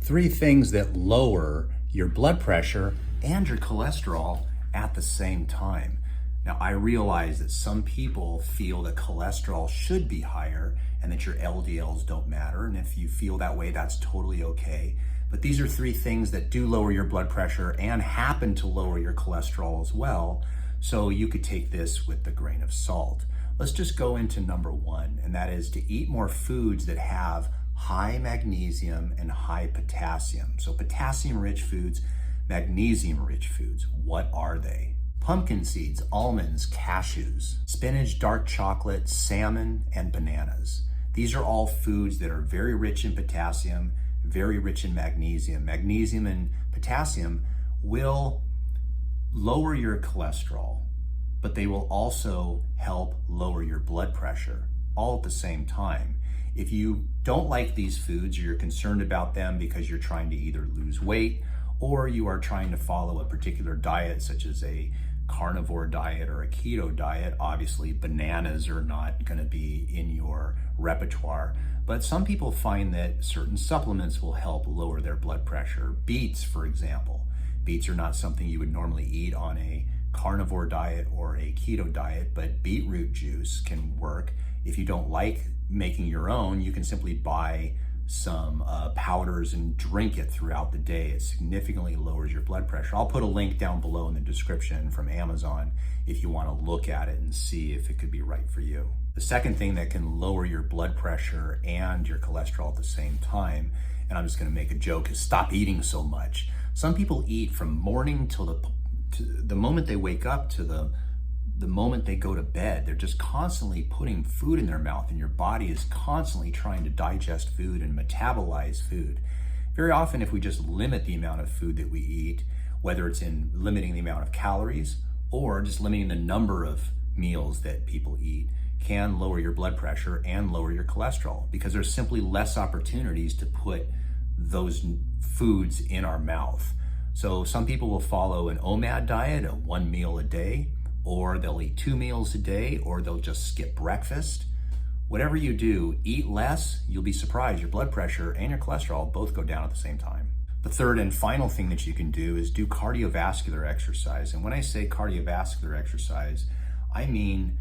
3 things that lower your blood pressure and your cholesterol at the same time. Now, I realize that some people feel that cholesterol should be higher and that your LDLs don't matter. And if you feel that way, that's totally okay. But these are 3 things that do lower your blood pressure and happen to lower your cholesterol as well. So you could take this with a grain of salt. Let's just go into number 1, and that is to eat more foods that have high magnesium and high potassium. So potassium-rich foods, magnesium-rich foods. What are they? Pumpkin seeds, almonds, cashews, spinach, dark chocolate, salmon, and bananas. These are all foods that are very rich in potassium, very rich in magnesium. Magnesium and potassium will lower your cholesterol, but they will also help lower your blood pressure all at the same time. If you don't like these foods, or you're concerned about them because you're trying to either lose weight or you are trying to follow a particular diet, such as a carnivore diet or a keto diet, obviously bananas are not going to be in your repertoire. But some people find that certain supplements will help lower their blood pressure. Beets, for example. Beets are not something you would normally eat on a carnivore diet or a keto diet, but beetroot juice can work. If you don't like making your own, you can simply buy some powders and drink it throughout the day. It significantly lowers your blood pressure. I'll put a link down below in the description from Amazon if you want to look at it and see if it could be right for you. The second thing that can lower your blood pressure and your cholesterol at the same time, and I'm just going to make a joke, is stop eating so much. Some people eat from morning till the moment they wake up to the moment they go to bed. They're just constantly putting food in their mouth, and your body is constantly trying to digest food and metabolize food. Very often, if we just limit the amount of food that we eat, whether it's in limiting the amount of calories or just limiting the number of meals that people eat, can lower your blood pressure and lower your cholesterol, because there's simply less opportunities to put those foods in our mouth. So some people will follow an OMAD diet, a 1 meal a day, or they'll eat 2 meals a day, or they'll just skip breakfast. Whatever you do, eat less, you'll be surprised your blood pressure and your cholesterol both go down at the same time. The third and final thing that you can do is do cardiovascular exercise. And when I say cardiovascular exercise, I mean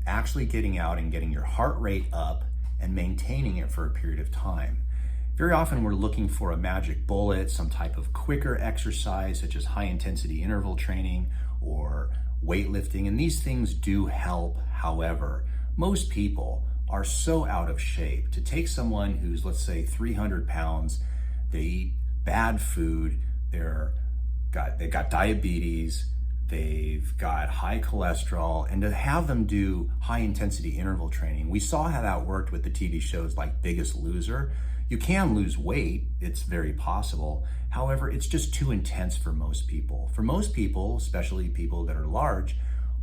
actually getting out and getting your heart rate up and maintaining it for a period of time. Very often we're looking for a magic bullet, some type of quicker exercise, such as high intensity interval training or weightlifting, and these things do help. However, most people are so out of shape. To take someone who's, let's say, 300 pounds, they eat bad food, they've got diabetes, they've got high cholesterol, and to have them do high intensity interval training, we saw how that worked with the TV shows like Biggest Loser. You can lose weight, it's very possible. However, it's just too intense for most people. For most people, especially people that are large,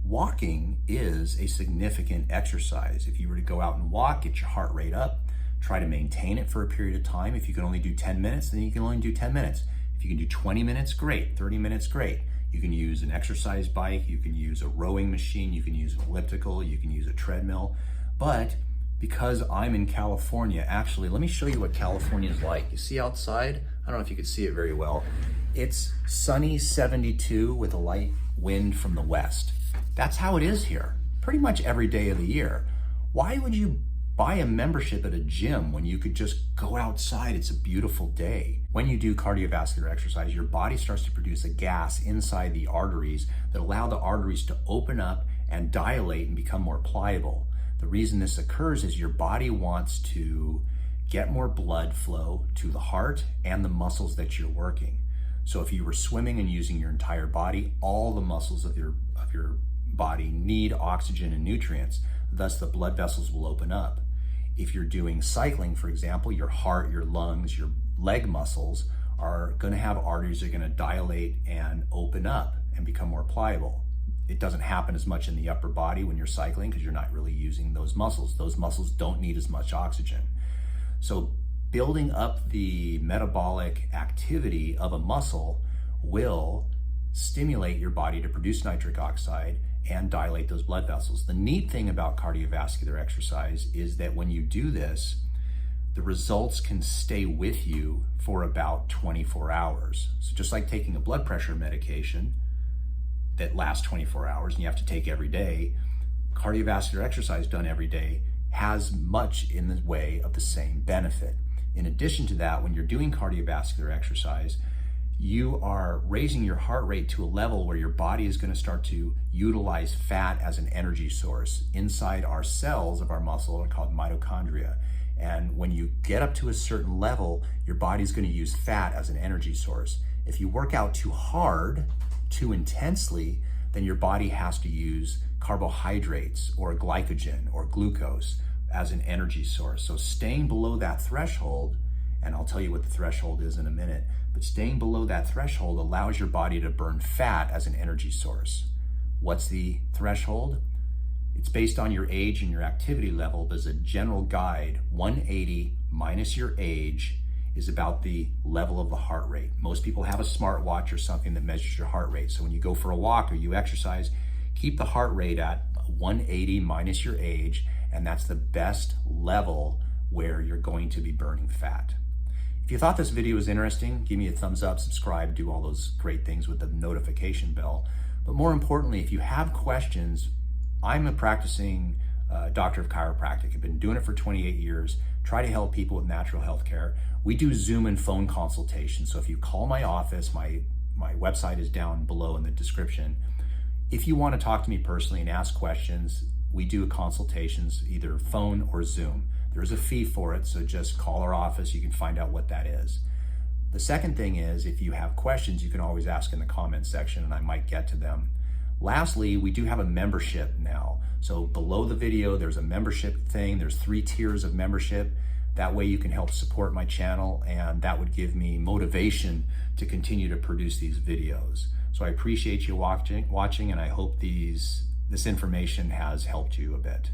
walking is a significant exercise. If you were to go out and walk, get your heart rate up, try to maintain it for a period of time. If you can only do 10 minutes, then you can only do 10 minutes. If you can do 20 minutes, great. 30 minutes, great. You can use an exercise bike, you can use a rowing machine, you can use an elliptical, you can use a treadmill. But because I'm in California, actually, let me show you what California is like. You see outside? I don't know if you can see it very well. It's sunny 72 with a light wind from the west. That's how it is here, pretty much every day of the year. Why would you buy a membership at a gym when you could just go outside? It's a beautiful day. When you do cardiovascular exercise, your body starts to produce a gas inside the arteries that allow the arteries to open up and dilate and become more pliable. The reason this occurs is your body wants to get more blood flow to the heart and the muscles that you're working. So if you were swimming and using your entire body, all the muscles of your body need oxygen and nutrients, thus the blood vessels will open up. If you're doing cycling, for example, your heart, your lungs, your leg muscles are going to have arteries that are going to dilate and open up and become more pliable. It doesn't happen as much in the upper body when you're cycling because you're not really using those muscles. Those muscles don't need as much oxygen. So building up the metabolic activity of a muscle will stimulate your body to produce nitric oxide and dilate those blood vessels. The neat thing about cardiovascular exercise is that when you do this, the results can stay with you for about 24 hours. So just like taking a blood pressure medication that lasts 24 hours and you have to take every day, cardiovascular exercise done every day has much in the way of the same benefit. In addition to that, when you're doing cardiovascular exercise, you are raising your heart rate to a level where your body is going to start to utilize fat as an energy source. Inside our cells of our muscle are called mitochondria. And when you get up to a certain level, your body's going to use fat as an energy source. If you work out too hard, too intensely, then your body has to use carbohydrates or glycogen or glucose as an energy source. So staying below that threshold, and I'll tell you what the threshold is in a minute, but staying below that threshold allows your body to burn fat as an energy source. What's the threshold? It's based on your age and your activity level. There's a general guide. 180 minus your age is about the level of the heart rate. Most people have a smartwatch or something that measures your heart rate. So when you go for a walk or you exercise, keep the heart rate at 180 minus your age, and that's the best level where you're going to be burning fat. If you thought this video was interesting, give me a thumbs up, subscribe, do all those great things with the notification bell. But more importantly, if you have questions, I'm a practicing doctor of chiropractic. I've been doing it for 28 years, try to help people with natural health care. We do Zoom and phone consultations. So if you call my office, my website is down below in the description. If you want to talk to me personally and ask questions, we do consultations, either phone or Zoom. There's a fee for it, so just call our office. You can find out what that is. The second thing is, if you have questions, you can always ask in the comment section and I might get to them. Lastly, we do have a membership now. So below the video, there's a membership thing. There's 3 tiers of membership. That way you can help support my channel, and that would give me motivation to continue to produce these videos. So I appreciate you watching, and I hope this information has helped you a bit.